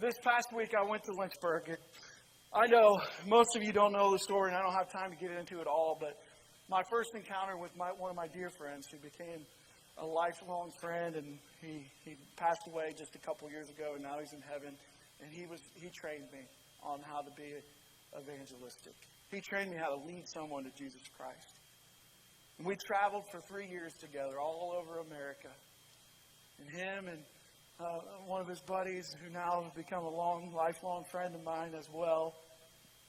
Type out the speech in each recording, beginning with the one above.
This past week I went to Lynchburg. I know most of you don't know the story, and I don't have time to get into it all, but my first encounter with one of my dear friends who became a lifelong friend, and he passed away just a couple years ago, and now he's in heaven. And he trained me on how to be evangelistic. He trained me how to lead someone to Jesus Christ. And we traveled for 3 years together all over America. And him and one of his buddies, who now has become a lifelong friend of mine as well,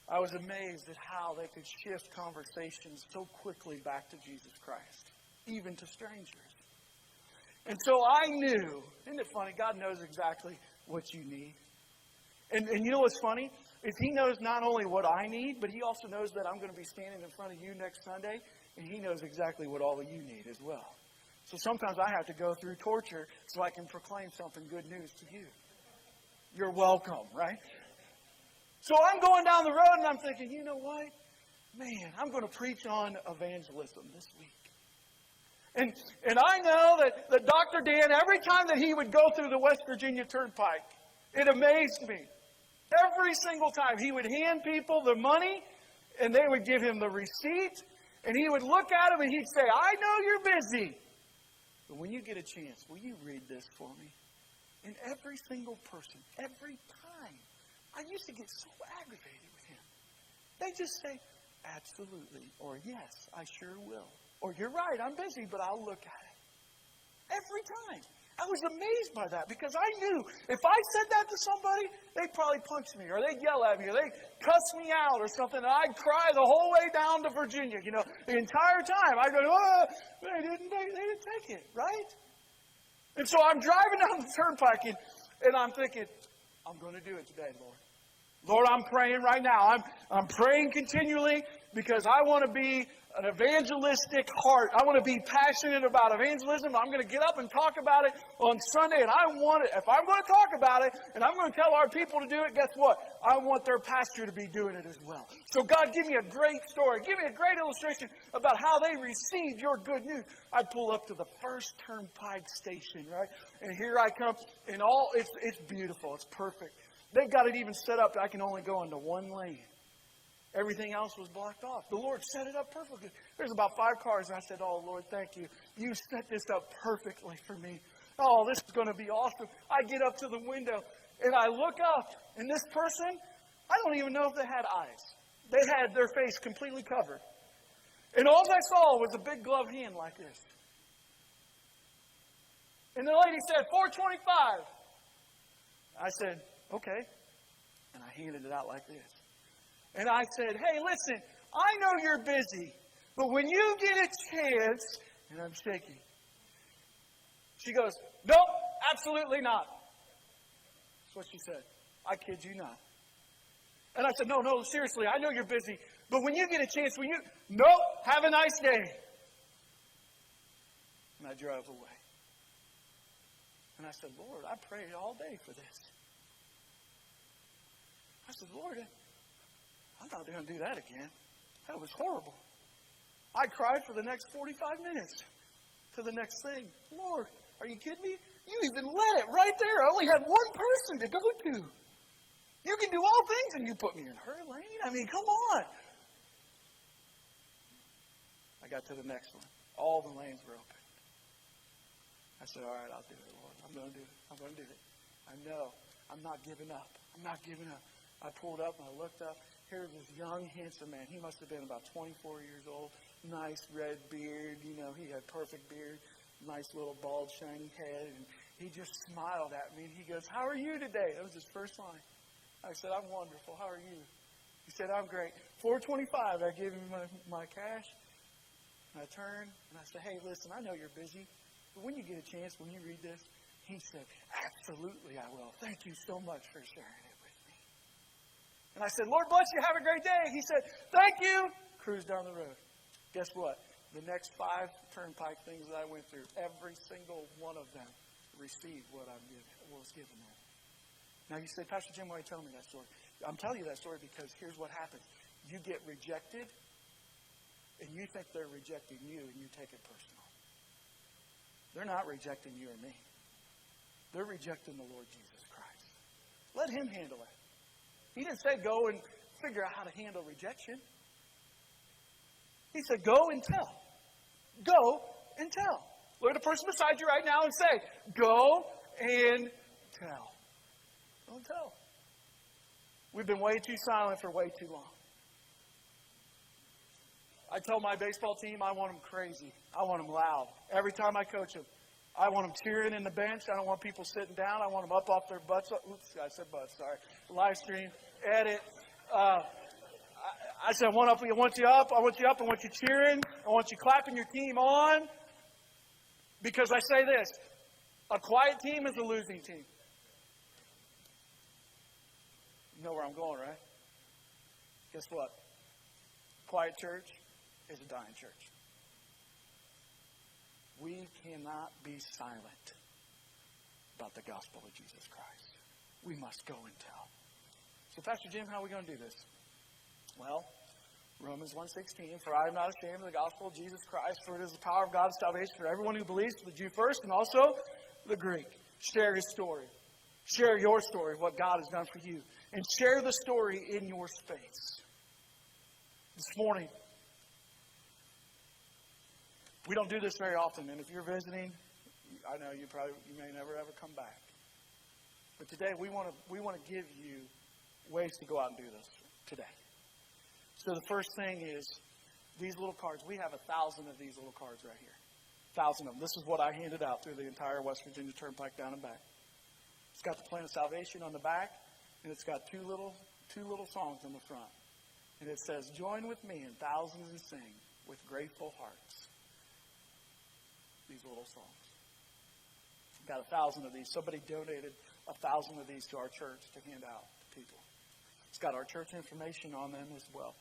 I was amazed at how they could shift conversations so quickly back to Jesus Christ, even to strangers. And so I knew, isn't it funny? God knows exactly what you need. And you know what's funny? Is He knows not only what I need, but He also knows that I'm going to be standing in front of you next Sunday, and He knows exactly what all of you need as well. So sometimes I have to go through torture so I can proclaim something good news to you. You're welcome, right? So I'm going down the road and I'm thinking, you know what? Man, I'm going to preach on evangelism this week. And I know that Dr. Dan, every time that he would go through the West Virginia Turnpike, it amazed me. Every single time he would hand people the money and they would give him the receipt, and he would look at him and he'd say, I know you're busy, but when you get a chance, will you read this for me? And every single person, every time, I used to get so aggravated with him. They just say, absolutely, or yes, I sure will. Or you're right, I'm busy, but I'll look at it. Every time. I was amazed by that because I knew if I said that to somebody, they'd probably punch me or they'd yell at me or they'd cuss me out or something, and I'd cry the whole way down to Virginia. You know, the entire time I'd go, oh, they didn't take it, right? And so I'm driving down the turnpike and I'm thinking, I'm going to do it today, Lord. Lord, I'm praying right now. I'm praying continually because I want to be an evangelistic heart. I want to be passionate about evangelism. I'm going to get up and talk about it on Sunday, and I want it. If I'm going to talk about it and I'm going to tell our people to do it, guess what? I want their pastor to be doing it as well. So God, give me a great story. Give me a great illustration about how they received your good news. I'd pull up to the first turnpike station, right? And here I come, and it's beautiful. It's perfect. They've got it even set up that I can only go into one lane. Everything else was blocked off. The Lord set it up perfectly. There's about 5 cars, and I said, oh, Lord, thank you. You set this up perfectly for me. Oh, this is going to be awesome. I get up to the window, and I look up, and this person, I don't even know if they had eyes. They had their face completely covered. And all I saw was a big gloved hand like this. And the lady said, $4.25. I said, okay. And I handed it out like this. And I said, hey, listen, I know you're busy, but when you get a chance, and I'm shaking. She goes, nope, absolutely not. That's what she said. I kid you not. And I said, no, seriously, I know you're busy, but when you get a chance, nope, have a nice day. And I drove away. And I said, Lord, I prayed all day for this. I said, Lord, I'm not going to do that again. That was horrible. I cried for the next 45 minutes to the next thing. Lord, are you kidding me? You even let it right there. I only had one person to go to. You can do all things and you put me in her lane? I mean, come on. I got to the next one. All the lanes were open. I said, all right, I'll do it, Lord. I'm going to do it. I'm going to do it. I know. I'm not giving up. I'm not giving up. I pulled up and I looked up. Here's this young, handsome man. He must have been about 24 years old. Nice red beard. You know, he had perfect beard. Nice little bald, shiny head. And he just smiled at me. And he goes, how are you today? That was his first line. I said, I'm wonderful. How are you? He said, I'm great. $4.25. I gave him my cash. And I turned and I said, hey, listen, I know you're busy. But when you get a chance, when you read this, he said, absolutely I will. Thank you so much for sharing it. And I said, Lord bless you, have a great day. He said, thank you. Cruised down the road. Guess what? The next 5 turnpike things that I went through, every single one of them received what was given them. Now you say, Pastor Jim, why are you telling me that story? I'm telling you that story because here's what happens. You get rejected, and you think they're rejecting you, and you take it personal. They're not rejecting you or me. They're rejecting the Lord Jesus Christ. Let him handle it. He didn't say go and figure out how to handle rejection. He said go and tell. Go and tell. Look at the person beside you right now and say, go and tell. Go and tell. We've been way too silent for way too long. I tell my baseball team I want them crazy. I want them loud. Every time I coach them, I want them cheering in the bench. I don't want people sitting down. I want them up off their butts. Oops, I said butts, sorry. Live stream, edit. I said, I want you up. I want you cheering. I want you clapping your team on. Because I say this, a quiet team is a losing team. You know where I'm going, right? Guess what? Quiet church is a dying church. We cannot be silent about the gospel of Jesus Christ. We must go and tell. So, Pastor Jim, how are we going to do this? Well, Romans 1:16, for I am not ashamed of the gospel of Jesus Christ, for it is the power of God's salvation for everyone who believes, for the Jew first and also the Greek. Share his story. Share your story of what God has done for you. And share the story in your space. This morning, we don't do this very often, and if you're visiting, I know you may never ever come back. But today we want to give you ways to go out and do this today. So the first thing is these little cards. We have 1,000 of these little cards right here. 1,000 of them. This is what I handed out through the entire West Virginia Turnpike down and back. It's got the plan of salvation on the back, and it's got two little songs on the front. And it says, join with me in thousands and sing with grateful hearts. These little songs. Got 1,000 of these. Somebody donated 1,000 of these to our church to hand out to people. It's got our church information on them as well.